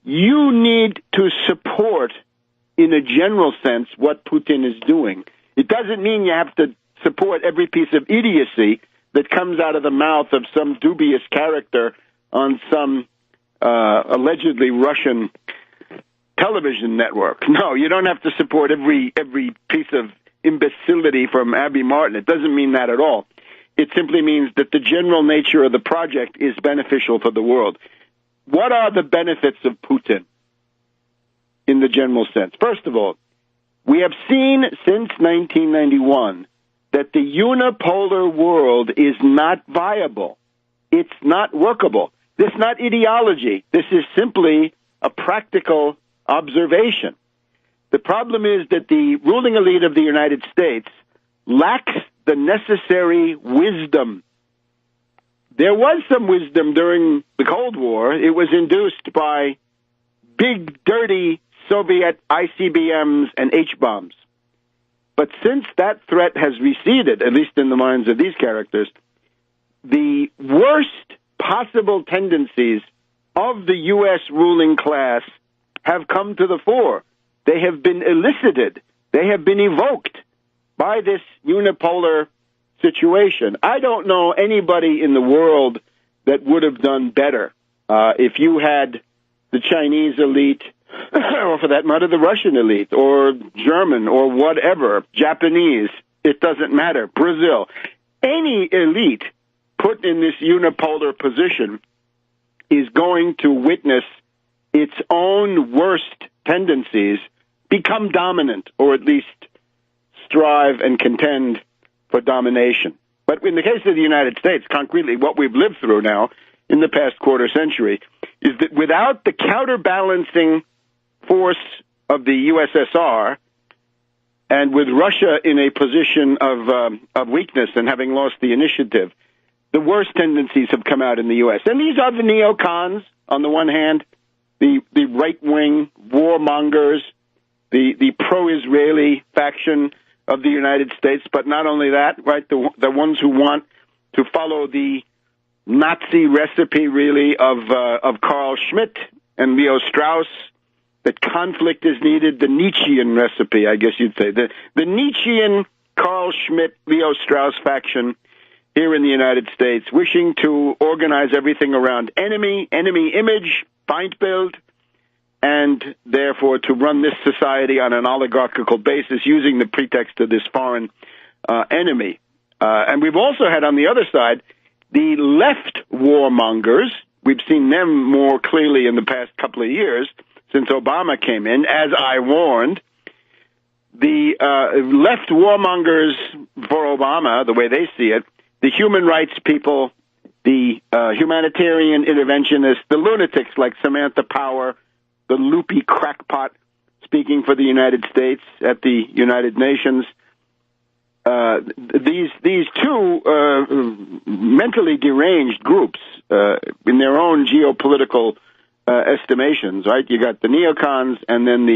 you need to support, in a general sense, what Putin is doing. It doesn't mean you have to support every piece of idiocy that comes out of the mouth of some dubious character on some allegedly Russian television network. No, you don't have to support every piece of imbecility from Abby Martin. It doesn't mean that at all. It simply means that the general nature of the project is beneficial for the world. What are the benefits of Putin in the general sense? First of all, we have seen since 1991 that the unipolar world is not viable. It's not workable. This is not ideology. This is simply a practical observation. The problem is that the ruling elite of the United States lacks the necessary wisdom. There was some wisdom during the Cold War. It was induced by big, dirty Soviet ICBMs and H-bombs. But since that threat has receded, at least in the minds of these characters, the worst possible tendencies of the U.S. ruling class have come to the fore. They have been elicited. They have been evoked by this unipolar situation. I don't know anybody in the world that would have done better if you had the Chinese elite, or for that matter, the Russian elite, or German, or whatever, Japanese, it doesn't matter, Brazil. Any elite put in this unipolar position is going to witness its own worst tendencies become dominant, or at least strive and contend for domination. But in the case of the United States, concretely, what we've lived through now in the past quarter century is that without the counterbalancing force of the USSR, and with Russia in a position of weakness and having lost the initiative, the worst tendencies have come out in the U.S. And these are the neocons, on the one hand, the right-wing warmongers, the pro-Israeli faction of the United States, but not only that, right, the ones who want to follow the Nazi recipe, really, of Carl Schmitt and Leo Strauss, that conflict is needed, the Nietzschean recipe, I guess you'd say, the Nietzschean Carl Schmitt, Leo Strauss faction here in the United States, wishing to organize everything around enemy image, Feindbild, and therefore to run this society on an oligarchical basis using the pretext of this foreign enemy. And we've also had on the other side the left warmongers. We've seen them more clearly in the past couple of years since Obama came in. As I warned, the left warmongers for Obama, the way they see it, the human rights people, the humanitarian interventionists, the lunatics like Samantha Power, the loopy crackpot speaking for the United States at the United Nations. These two mentally deranged groups in their own geopolitical estimations, right? You got the neocons and then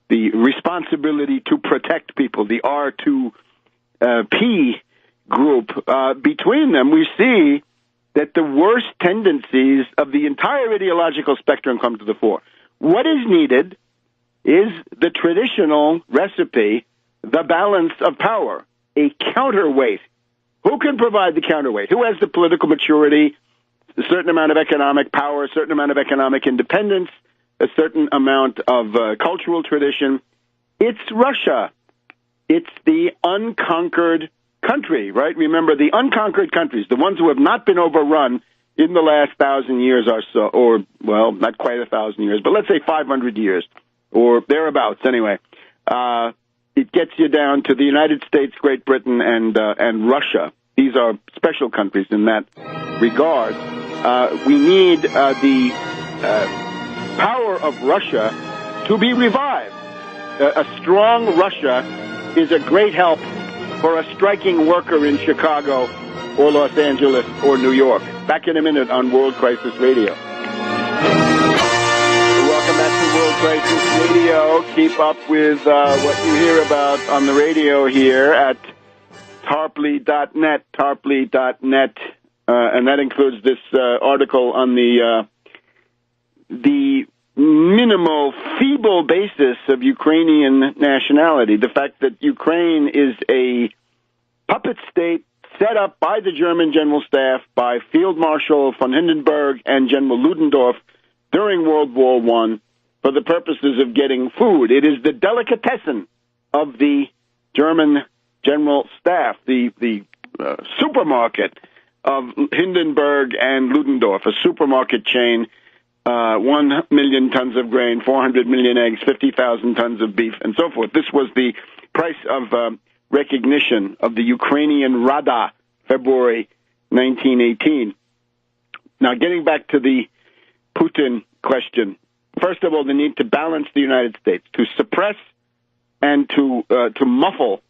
the responsibility to protect people, the R2P group. Between them, we see that the worst tendencies of the entire ideological spectrum come to the fore. What is needed is the traditional recipe, the balance of power, a counterweight. Who can provide the counterweight? Who has the political maturity, a certain amount of economic power, a certain amount of economic independence, a certain amount of cultural tradition? It's Russia. It's the unconquered country, right? Remember, the unconquered countries, the ones who have not been overrun in the last 1,000 years or so, or, well, not quite 1,000 years, but let's say 500 years, or thereabouts anyway. It gets you down to the United States, Great Britain, and Russia. These are special countries in that regard. We need the power of Russia to be revived. A strong Russia is a great help for a striking worker in Chicago or Los Angeles or New York. Back in a minute on World Crisis Radio. Welcome back to World Crisis Radio. Keep up with what you hear about on the radio here at tarpley.net, tarpley.net, and that includes this article on the of Ukrainian nationality, the fact that Ukraine is a puppet state set up by the German General Staff, by Field Marshal von Hindenburg and General Ludendorff during World War I for the purposes of getting food. It is the delicatessen of the German General Staff, the supermarket of Hindenburg and Ludendorff, a supermarket chain, 1 million tons of grain, 400 million eggs, 50,000 tons of beef, and so forth. This was the price of recognition of the Ukrainian Rada, February 1918. Now, getting back to the Putin question, first of all, the need to balance the United States, to suppress and to muffle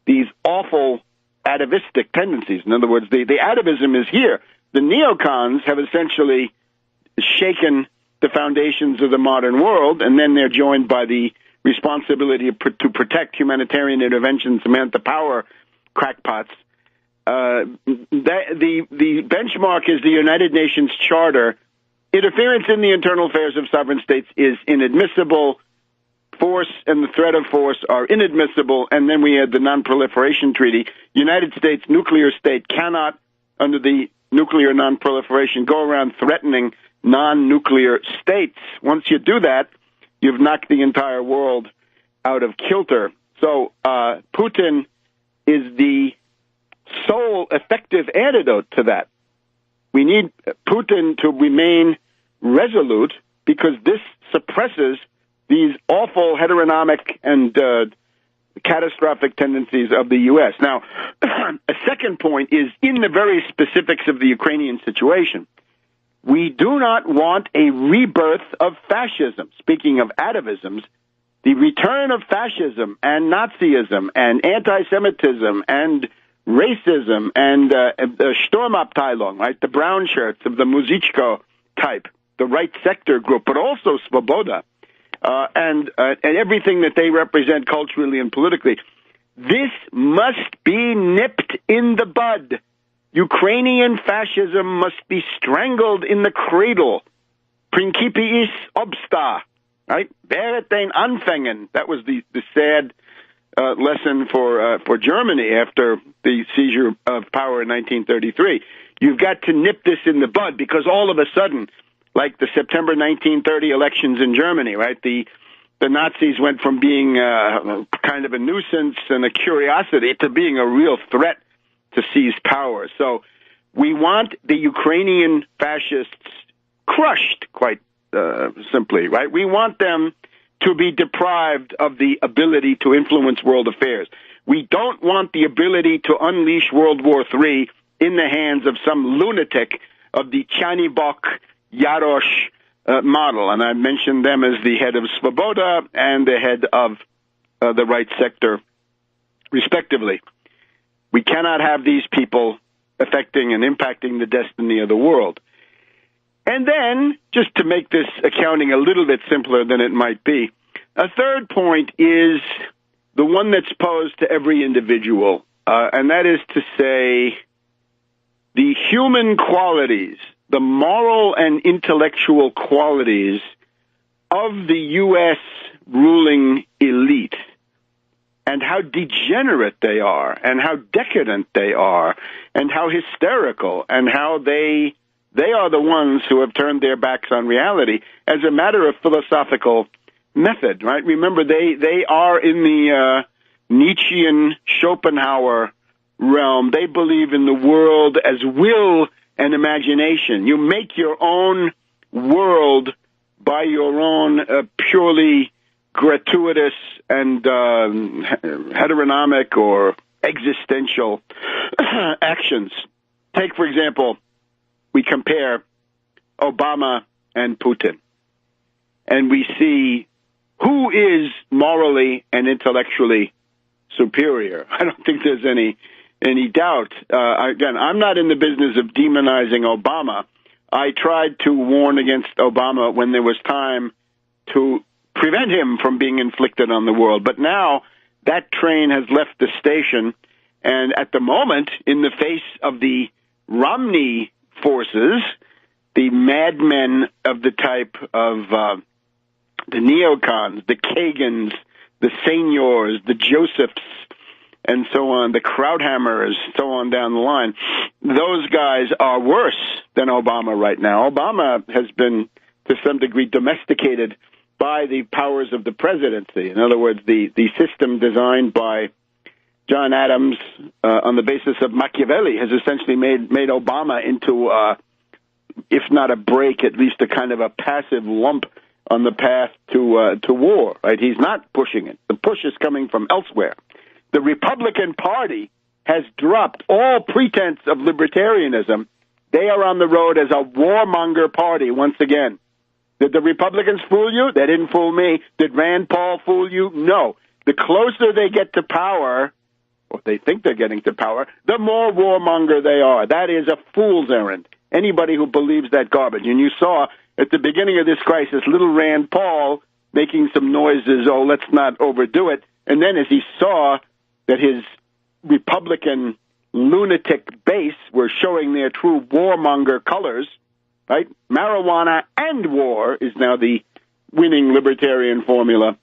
these awful atavistic tendencies. In other words, the atavism is here. The neocons have essentially shaken the foundations of the modern world, and then they're joined by the responsibility to protect humanitarian intervention, cement the power crackpots. The benchmark is the United Nations Charter. Interference in the internal affairs of sovereign states is inadmissible. Force and the threat of force are inadmissible. And then we had the Non-Proliferation Treaty. United States nuclear state cannot, under the nuclear non-proliferation, go around threatening non-nuclear states. Once you do that, you've knocked the entire world out of kilter. So Putin is the sole effective antidote to that. We need Putin to remain resolute because this suppresses these awful heteronomic and catastrophic tendencies of the U.S. Now, a second point is in the very specifics of the Ukrainian situation. We do not want a rebirth of fascism. Speaking of atavisms, the return of fascism and Nazism and anti-Semitism and racism and Sturmabteilung, right, the brown shirts of the Muzichko type, the right sector group, but also Svoboda, and everything that they represent culturally and politically. This must be nipped in the bud. Ukrainian fascism must be strangled in the cradle. Principiis obsta, right? Während den Anfängen. That was the sad lesson for Germany after the seizure of power in 1933. You've got to nip this in the bud because all of a sudden, like the September 1930 elections in Germany, right? The Nazis went from being kind of a nuisance and a curiosity to being a real threat to seize power. So we want the Ukrainian fascists crushed, quite simply, right? We want them to be deprived of the ability to influence world affairs. We don't want the ability to unleash World War III in the hands of some lunatic of the Chanibok Yarosh model. And I mentioned them as the head of Svoboda and the head of the right sector, respectively. We cannot have these people affecting and impacting the destiny of the world. And then, just to make this accounting a little bit simpler than it might be, a third point is the one that's posed to every individual, and that is to say the human qualities, the moral and intellectual qualities of the U.S. ruling elite, and how degenerate they are, and how decadent they are, and how hysterical, and how they are the ones who have turned their backs on reality as a matter of philosophical method, right? Remember, they are in the Nietzschean Schopenhauer realm. They believe in the world as will and imagination. You make your own world by your own purely gratuitous and heteronomic or existential actions. Take, for example, we compare Obama and Putin, and we see who is morally and intellectually superior. I don't think there's any doubt. Again, I'm not in the business of demonizing Obama. I tried to warn against Obama when there was time to prevent him from being inflicted on the world. But now that train has left the station, and at the moment, in the face of the Romney forces, the madmen of the type of the neocons, the Kagans, the Seniors, the Josephs, and so on, the Krauthammers, so on down the line. Those guys are worse than Obama right now. Obama has been, to some degree, domesticated by the powers of the presidency. In other words, the system designed by John Adams on the basis of Machiavelli has essentially made Obama into, if not a break, at least a kind of a passive lump on the path to war. Right? He's not pushing it. The push is coming from elsewhere. The Republican Party has dropped all pretense of libertarianism. They are on the road as a warmonger party once again. Did the Republicans fool you? They didn't fool me. Did Rand Paul fool you? No. The closer they get to power, or they think they're getting to power, the more warmonger they are. That is a fool's errand. Anybody who believes that garbage. And you saw at the beginning of this crisis, little Rand Paul making some noises, oh, let's not overdo it. And then as he saw that his Republican lunatic base were showing their true warmonger colors, right? Marijuana and war is now the winning libertarian formula.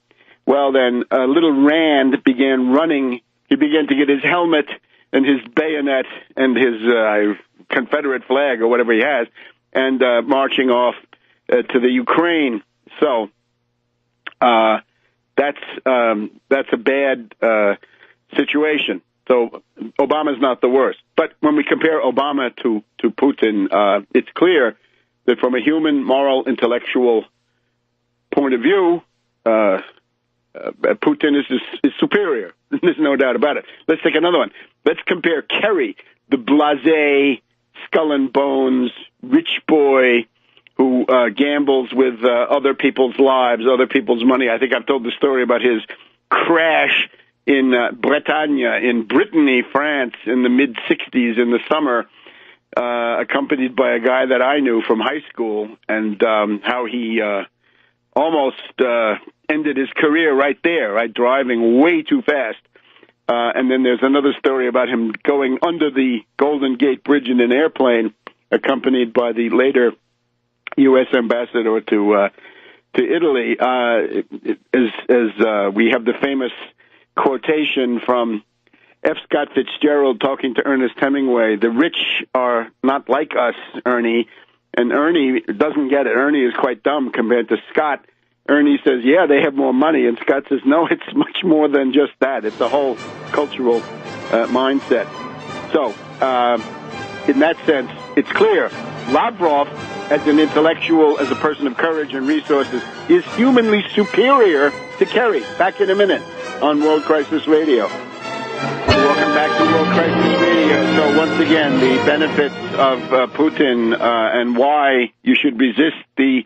Well, then, little Rand began running. He began to get his helmet and his bayonet and his Confederate flag or whatever he has, and marching off to the Ukraine. So that's a bad situation. So Obama's not the worst. But when we compare Obama to Putin, it's clear that from a human, moral, intellectual point of view, Putin is superior. There's no doubt about it. Let's take another one. Let's compare Kerry, the blasé, skull and bones, rich boy who gambles with other people's lives, other people's money. I think I've told the story about his crash in Bretagne, in Brittany, France, in the mid-'60s in the summer, accompanied by a guy that I knew from high school, and how he almost ended his career right there, right, driving way too fast. And then there's another story about him going under the Golden Gate Bridge in an airplane, accompanied by the later U.S. ambassador to Italy. As we have the famous quotation from F. Scott Fitzgerald talking to Ernest Hemingway, the rich are not like us, Ernie. And Ernie doesn't get it. Ernie is quite dumb compared to Scott. Ernie says, yeah, they have more money. And Scott says, no, it's much more than just that. It's a whole cultural mindset. So, in that sense, it's clear. Lavrov, as an intellectual, as a person of courage and resources, is humanly superior to Kerry. Back in a minute on World Crisis Radio. Welcome back to World Crisis Radio. So once again, the benefits of Putin and why you should resist the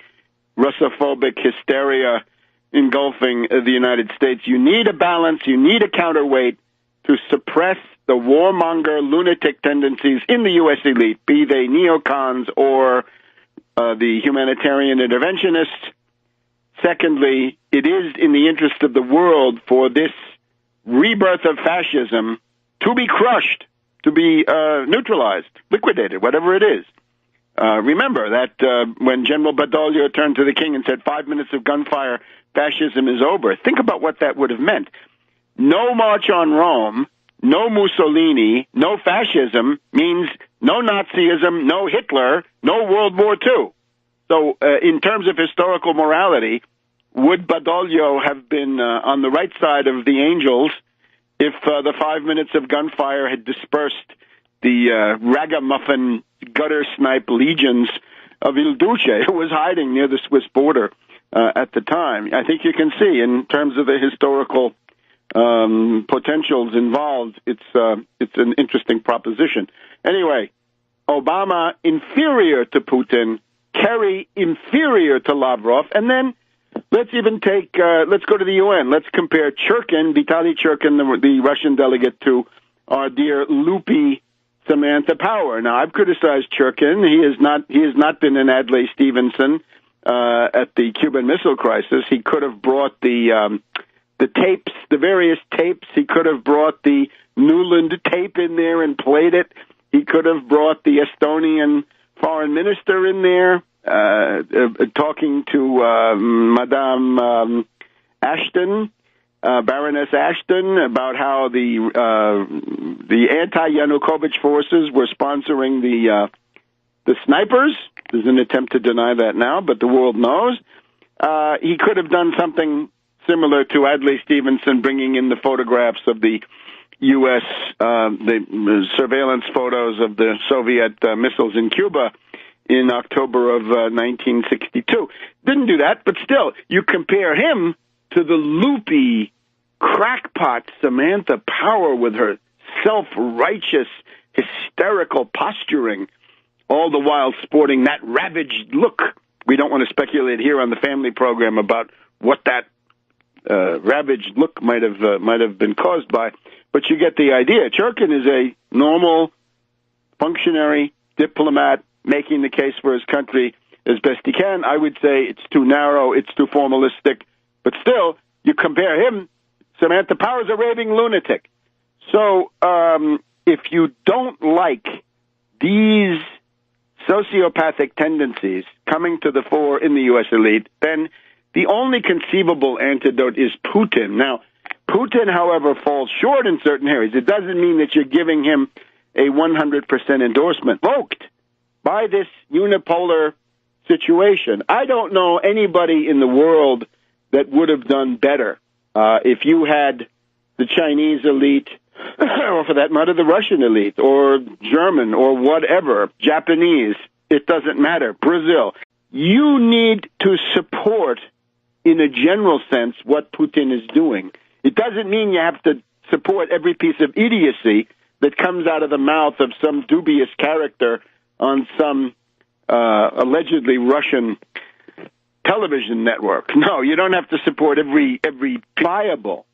Russophobic hysteria engulfing the United States. You need a balance. You need a counterweight to suppress the warmonger lunatic tendencies in the U.S. elite, be they neocons or the humanitarian interventionists. Secondly, it is in the interest of the world for this rebirth of fascism to be crushed, to be neutralized, liquidated, whatever it is. Remember that when General Badoglio turned to the king and said 5 minutes of gunfire, fascism is over. Think about what that would have meant. No march on Rome, no Mussolini, no fascism means no Nazism, no Hitler, no World War II. So in terms of historical morality, would Badoglio have been on the right side of the angels if the 5 minutes of gunfire had dispersed the ragamuffin gutter snipe legions of Il Duce, who was hiding near the Swiss border at the time? I think you can see, in terms of the historical potentials involved, it's an interesting proposition. Anyway, Obama inferior to Putin, Kerry inferior to Lavrov, and then let's even take, let's go to the UN. Let's compare Churkin, Vitaly Churkin, the Russian delegate, to our dear loopy Samantha Power. Now, I've criticized Churkin. He has not been an Adlai Stevenson at the Cuban Missile Crisis. He could have brought the tapes, the various tapes. He could have brought the Nuland tape in there and played it. He could have brought the Estonian foreign minister in there. talking to Madame Ashton, Baroness Ashton, about how the anti-Yanukovych forces were sponsoring the snipers. There's an attempt to deny that now, but the world knows. He could have done something similar to Adlai Stevenson, bringing in the photographs of the U.S. The surveillance photos of the Soviet missiles in Cuba in October of 1962. Didn't do that, but still, you compare him to the loopy, crackpot Samantha Power with her self-righteous, hysterical posturing, all the while sporting that ravaged look. We don't want to speculate here on the family program about what that ravaged look might have been caused by, but you get the idea. Churkin is a normal, functionary diplomat making the case for his country as best he can. I would say it's too narrow, it's too formalistic, but still, you compare him, Samantha Power's a raving lunatic. So if you don't like these sociopathic tendencies coming to the fore in the U.S. elite, then the only conceivable antidote is Putin. Now, Putin, however, falls short in certain areas. It doesn't mean that you're giving him a 100% endorsement. Provoked by this unipolar situation. I don't know anybody in the world that would have done better if you had the Chinese elite, or for that matter, the Russian elite, or German, or whatever, Japanese, it doesn't matter, Brazil. You need to support, in a general sense, what Putin is doing. It doesn't mean you have to support every piece of idiocy that comes out of the mouth of some dubious character on some allegedly Russian television network. No, you don't have to support every viable.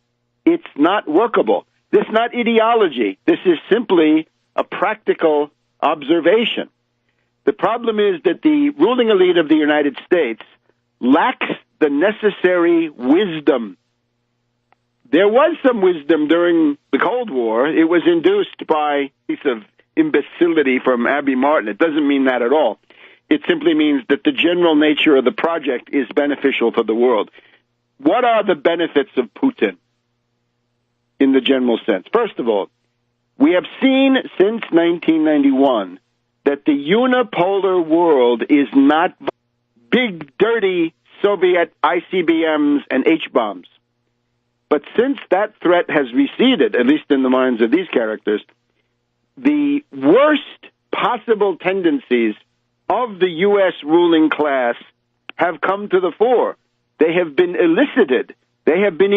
It's not workable. This is not ideology. This is simply a practical observation. The problem is that the ruling elite of the United States lacks the necessary wisdom. There was some wisdom during the Cold War. It was induced by a piece of imbecility from Abby Martin. It doesn't mean that at all. It simply means that the general nature of the project is beneficial for the world. What are the benefits of Putin in the general sense? First of all, we have seen since 1991 that the unipolar world is not big, dirty Soviet ICBMs and H-bombs. But since that threat has receded, at least in the minds of these characters, the worst possible tendencies of the U.S. ruling class have come to the fore. They have been elicited. They have been